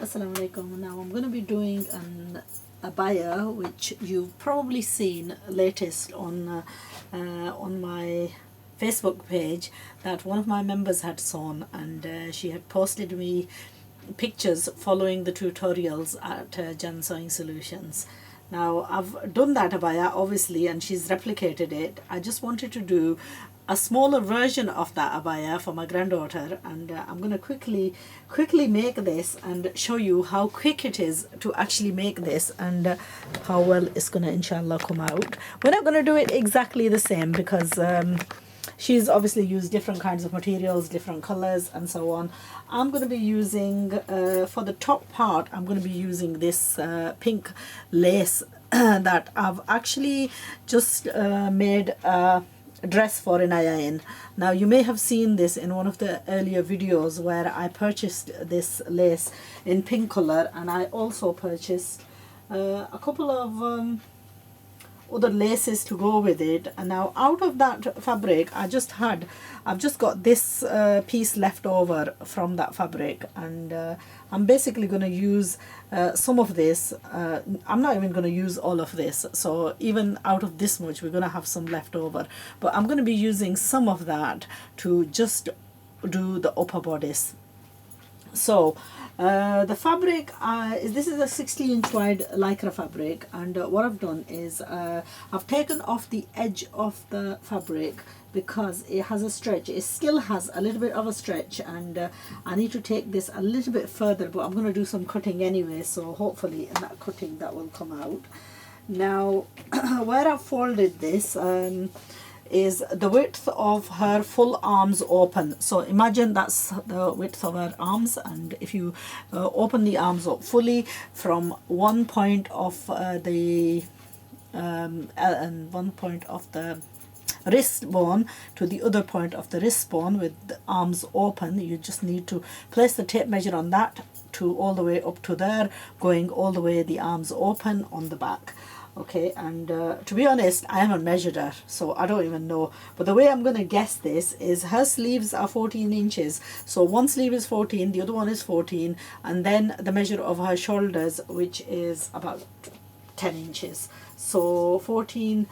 Assalamu alaikum. Now I'm going to be doing an abaya which you've probably seen latest on my Facebook page, that one of my members had sewn, and she had posted me pictures following the tutorials at Jan Sewing Solutions. Now I've done that abaya obviously, and she's replicated it. I just wanted to do a smaller version of that abaya for my granddaughter, and I'm going to quickly make this and show you how quick it is to actually make this, and how well it's going to inshallah come out. We're not going to do it exactly the same because she's obviously used different kinds of materials, different colors and so on. I'm going to be using for the top part, I'm going to be using this pink lace that I've actually just made a dress for in. Now you may have seen this in one of the earlier videos where I purchased this lace in pink color, and I also purchased a couple of other laces to go with it. And now out of that fabric I've just got this piece left over from that fabric, and I'm basically going to use some of this. I'm not even going to use all of this, so even out of this much we're going to have some left over, but I'm going to be using some of that to just do the upper bodice. So the fabric this is a 60-inch wide lycra fabric, and what I've done is I've taken off the edge of the fabric because it has a stretch. It still has a little bit of a stretch, and I need to take this a little bit further, but I'm going to do some cutting anyway, so hopefully in that cutting that will come out. Now where I've folded this is the width of her full arms open. So imagine that's the width of her arms, and if you open the arms up fully from one point of the wrist bone to the other point of the wrist bone with the arms open, you just need to place the tape measure on that to all the way up to there, going all the way the arms open on the back. Okay, and to be honest, I haven't measured her, so I don't even know, but the way I'm going to guess this is her sleeves are 14 inches, so one sleeve is 14, the other one is 14, and then the measure of her shoulders, which is about 10 inches, so 14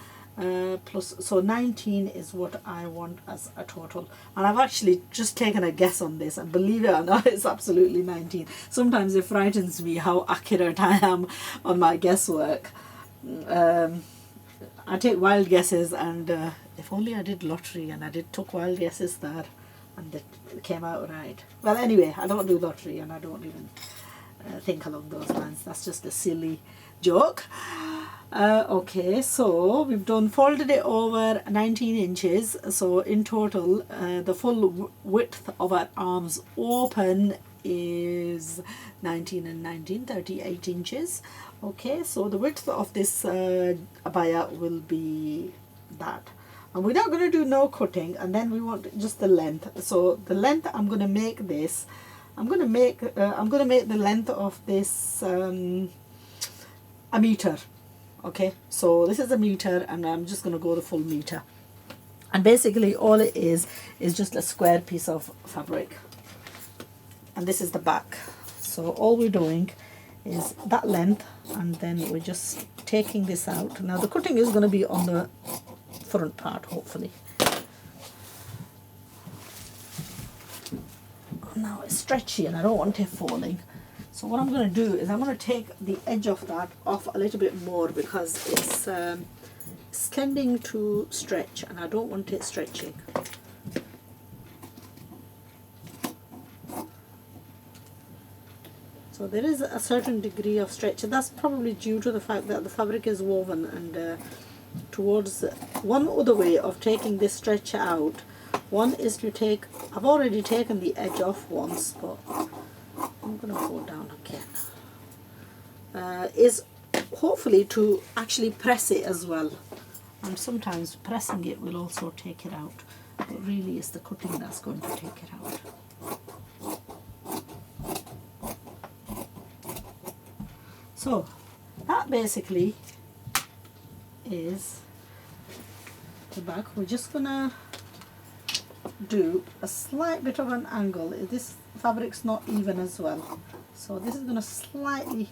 plus, so 19 is what I want as a total. And I've actually just taken a guess on this, and believe it or not, it's absolutely 19. Sometimes it frightens me how accurate I am on my guesswork. I take wild guesses, and if only I did lottery and I took wild guesses there and it came out right. Well, anyway, I don't do lottery, and I don't even think along those lines. That's just a silly joke. Okay, so we've folded it over 19 inches, so in total the full width of our arms open is 19 and 19, 38 inches. Okay, so the width of this abaya will be that, and we're not going to do no cutting, and then we want just the length. So the length I'm going to make this, I'm going to make the length of this a meter. Okay, so this is a meter, and I'm just going to go the full meter, and basically all it is just a square piece of fabric, and this is the back. So all we're doing is that length, and then we're just taking this out. Now the cutting is going to be on the front part, hopefully. Now it's stretchy and I don't want it falling, so what I'm going to do is I'm going to take the edge of that off a little bit more, because it's tending to stretch and I don't want it stretching. So there is a certain degree of stretch, and that's probably due to the fact that the fabric is woven, and towards one other way of taking this stretch out, one is to take, I've already taken the edge off once, but I'm going to go down again, is hopefully to actually press it as well, and sometimes pressing it will also take it out, but really it's the cutting that's going to take it out. So that basically is the back. We're just gonna do a slight bit of an angle. This fabric's not even as well, So this is going to slightly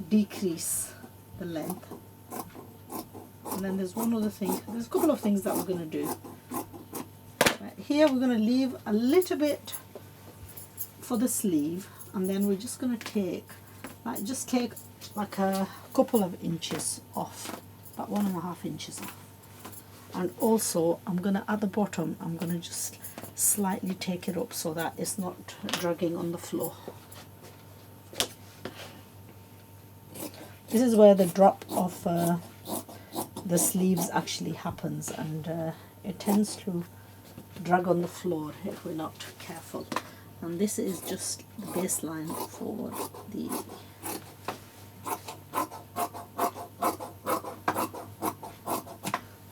decrease the length. And then there's one other thing, there's a couple of things that we're going to do. Right, here we're going to leave a little bit for the sleeve, and then we're just going to take like a couple of inches off, about 1.5 inches off. And also I'm going to, at the bottom, I'm going to just slightly take it up so that it's not dragging on the floor. This is where the drop of the sleeves actually happens, and it tends to drag on the floor if we're not careful. And this is just the baseline for the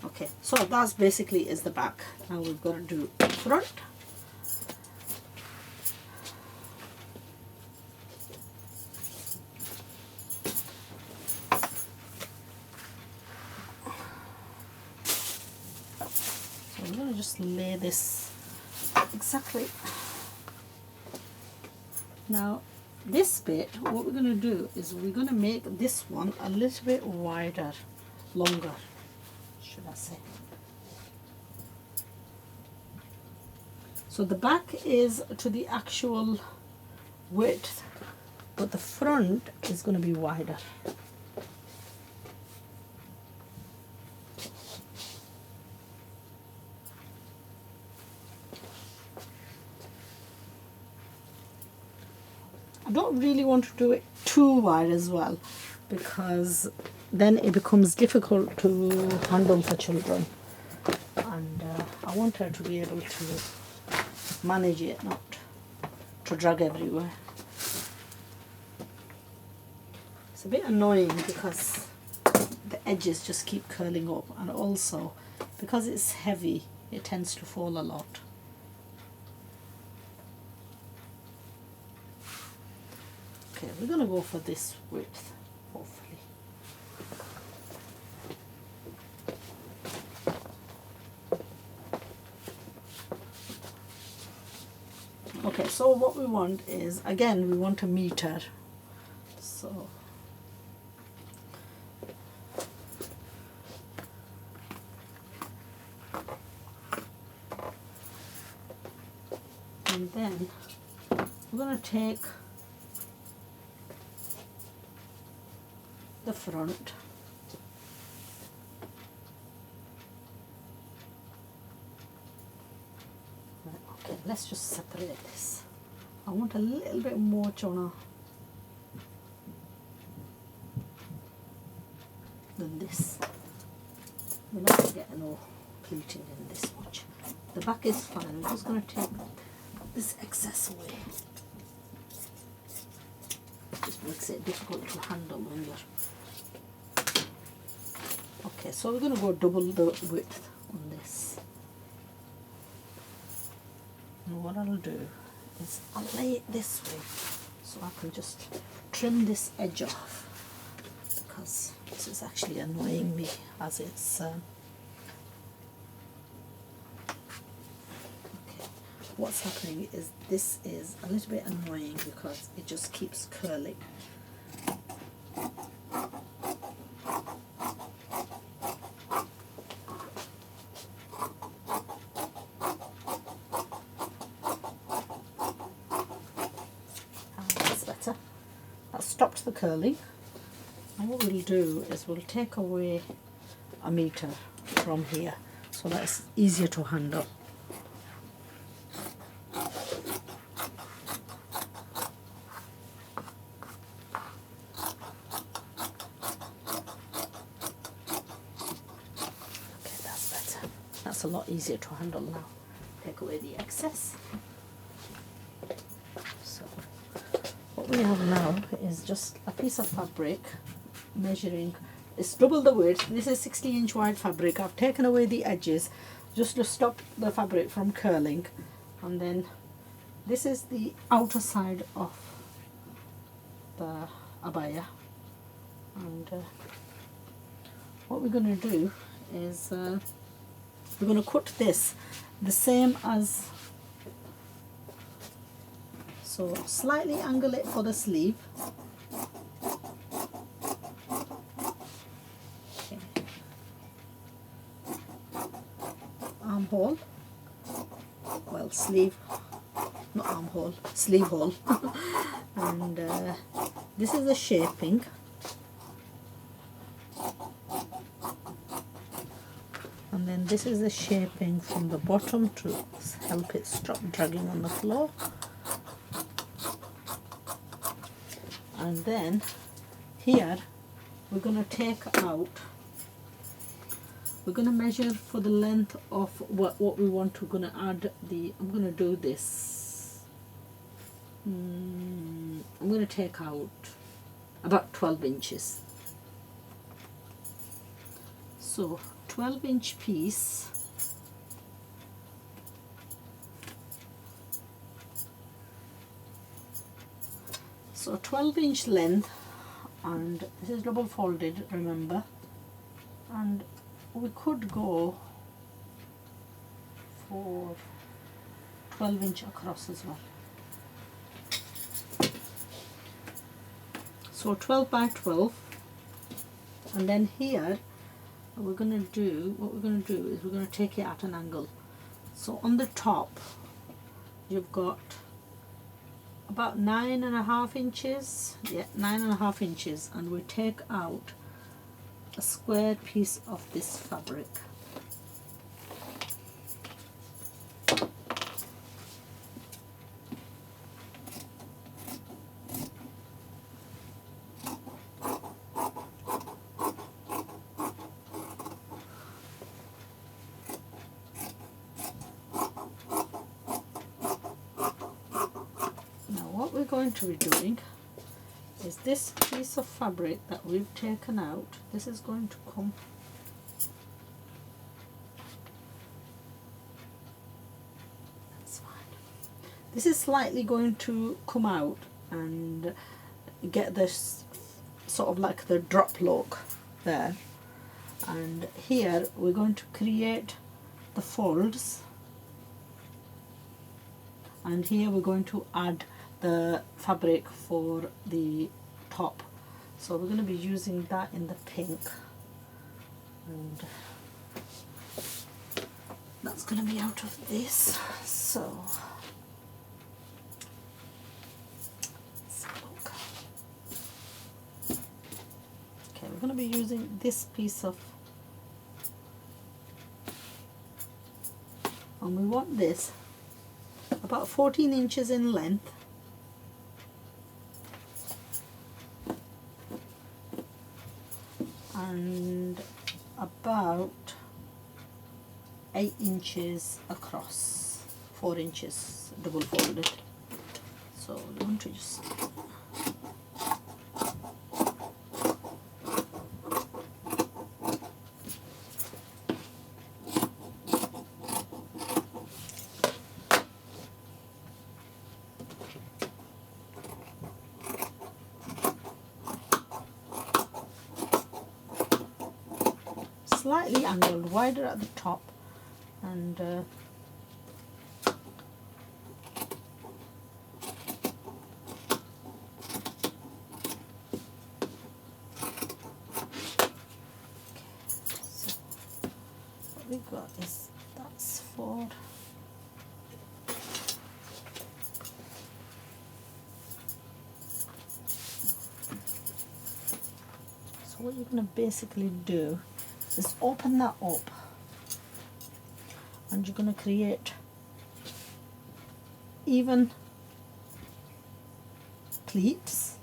okay, so that's basically is the back. Now we've got to do the front. So I'm going to just lay this exactly. Now this bit, what we're going to do is we're going to make this one a little bit wider, longer, should I say. So the back is to the actual width, but the front is going to be wider. I don't really want to do it too wide as well, because then it becomes difficult to handle for children, and I want her to be able to manage it, not to drag everywhere. It's a bit annoying because the edges just keep curling up, and also because it's heavy it tends to fall a lot. Okay, we're going to go for this width, hopefully. Okay, so what we want is, again, we want a meter. So and then we're going to take the front, right, okay, let's just separate this. I want a little bit more chona than this. We're not going to get no pleating in this much. The back is fine. We're just going to take this excess away. Just makes it difficult to handle when you're. Okay, so we're going to go double the width on this. And what I'll do is I'll lay it this way so I can just trim this edge off, because this is actually annoying me as it's okay. What's happening is this is a little bit annoying because it just keeps curling. Stopped the curling, and what we'll do is we'll take away a meter from here so that it's easier to handle. Okay, that's better. That's a lot easier to handle now. Take away the excess. So what we have now is just a piece of fabric measuring, it's double the width. This is 60-inch wide fabric. I've taken away the edges just to stop the fabric from curling, and then this is the outer side of the abbaya, and what we're going to do is we're going to cut this the same as So slightly angle it for the sleeve. Okay. Armhole, well, sleeve, not armhole, sleeve hole. And this is the shaping. And then this is the shaping from the bottom to help it stop dragging on the floor. And then here we're going to take out, we're going to measure for the length of what we want. We're going to add the, I'm going to do this, I'm going to take out about 12 inches. So 12-inch piece, so 12-inch length, and this is double folded, remember, and we could go for 12-inch across as well. So 12 by 12, and then here what we're going to do is we're going to take it at an angle. So on the top you've got about 9.5 inches, yeah, 9.5 inches, and we take out a square piece of this fabric. What we're going to be doing is this piece of fabric that we've taken out, this is going to come that's fine. This is slightly going to come out and get this sort of like the drop look there, and here we're going to create the folds, and here we're going to add the fabric for the top. So we're going to be using that in the pink, and that's going to be out of this. So let's have a look. Okay, we're going to be using this piece of, and we want this about 14 inches in length, and about 8 inches across, 4 inches double folded. So we want to just slightly angled, wider at the top, and so what we got is that's for so what you're going to basically do is open that up, and you're going to create even pleats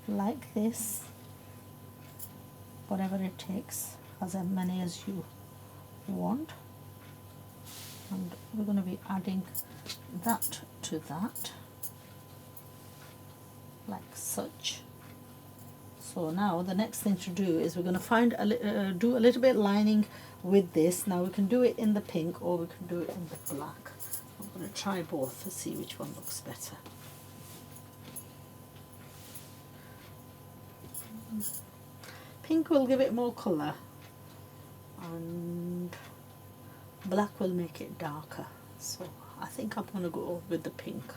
like this, whatever it takes, as many as you want, and we're going to be adding that to that like such. So now the next thing to do is we're going to find do a little bit lining with this. Now we can do it in the pink or we can do it in the black. I'm going to try both to see which one looks better. Pink will give it more colour and black will make it darker. So I think I'm going to go with the pink.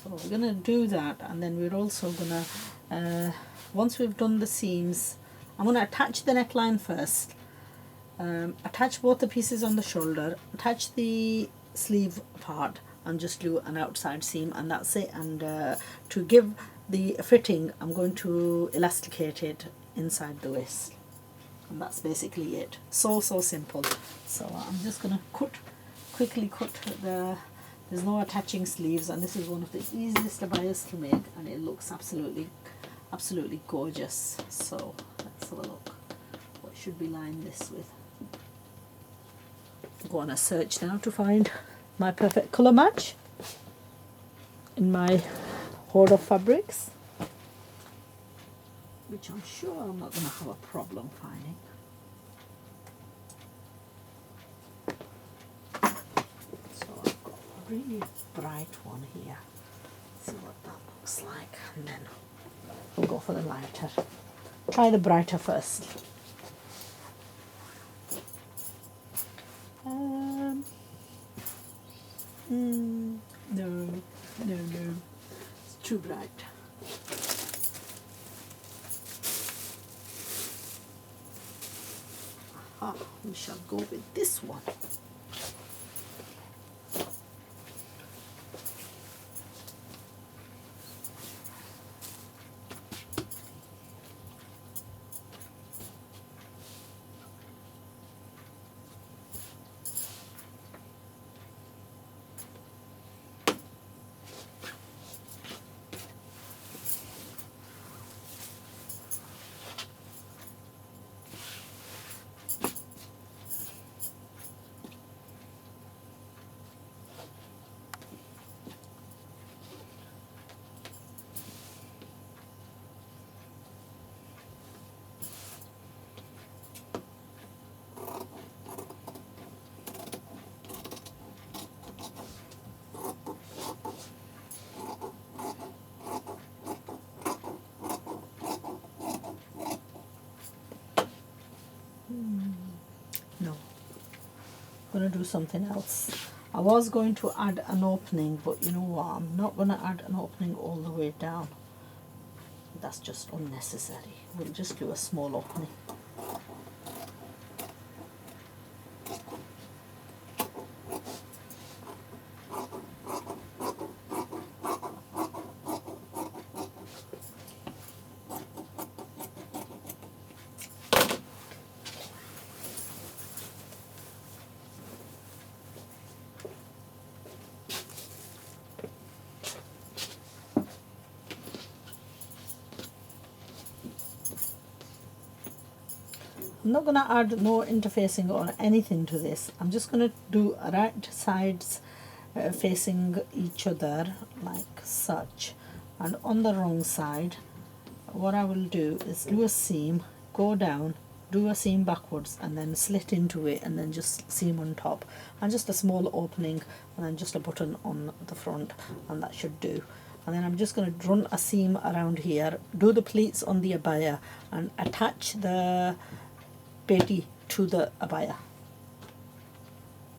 So we're going to do that, and then we're also going to, once we've done the seams, I'm going to attach the neckline first, attach both the pieces on the shoulder, attach the sleeve part, and just do an outside seam, and that's it. And to give the fitting, I'm going to elasticate it inside the waist, and that's basically it. So simple. So I'm just going to quickly cut the, there's no attaching sleeves, and this is one of the easiest abayas to make, and it looks absolutely gorgeous. So let's have a look. What should we line this with? Go on a search now to find my perfect colour match in my hoard of fabrics, which I'm sure I'm not going to have a problem finding. So I've got a really bright one here. See what that looks like, and then we'll go for the lighter. Try the brighter first. No, it's too bright. Aha, we shall go with this one. No, I'm going to do something else. I was going to add an opening, but you know what, I'm not going to add an opening all the way down. That's just unnecessary. We'll just do a small opening. I'm not going to add no interfacing or anything to this. I'm just going to do right sides facing each other like such, and on the wrong side what I will do is do a seam, go down, do a seam backwards, and then slit into it, and then just seam on top, and just a small opening, and then just a button on the front, and that should do. And then I'm just going to run a seam around here, do the pleats on the abaya, and attach the peti to the abaya.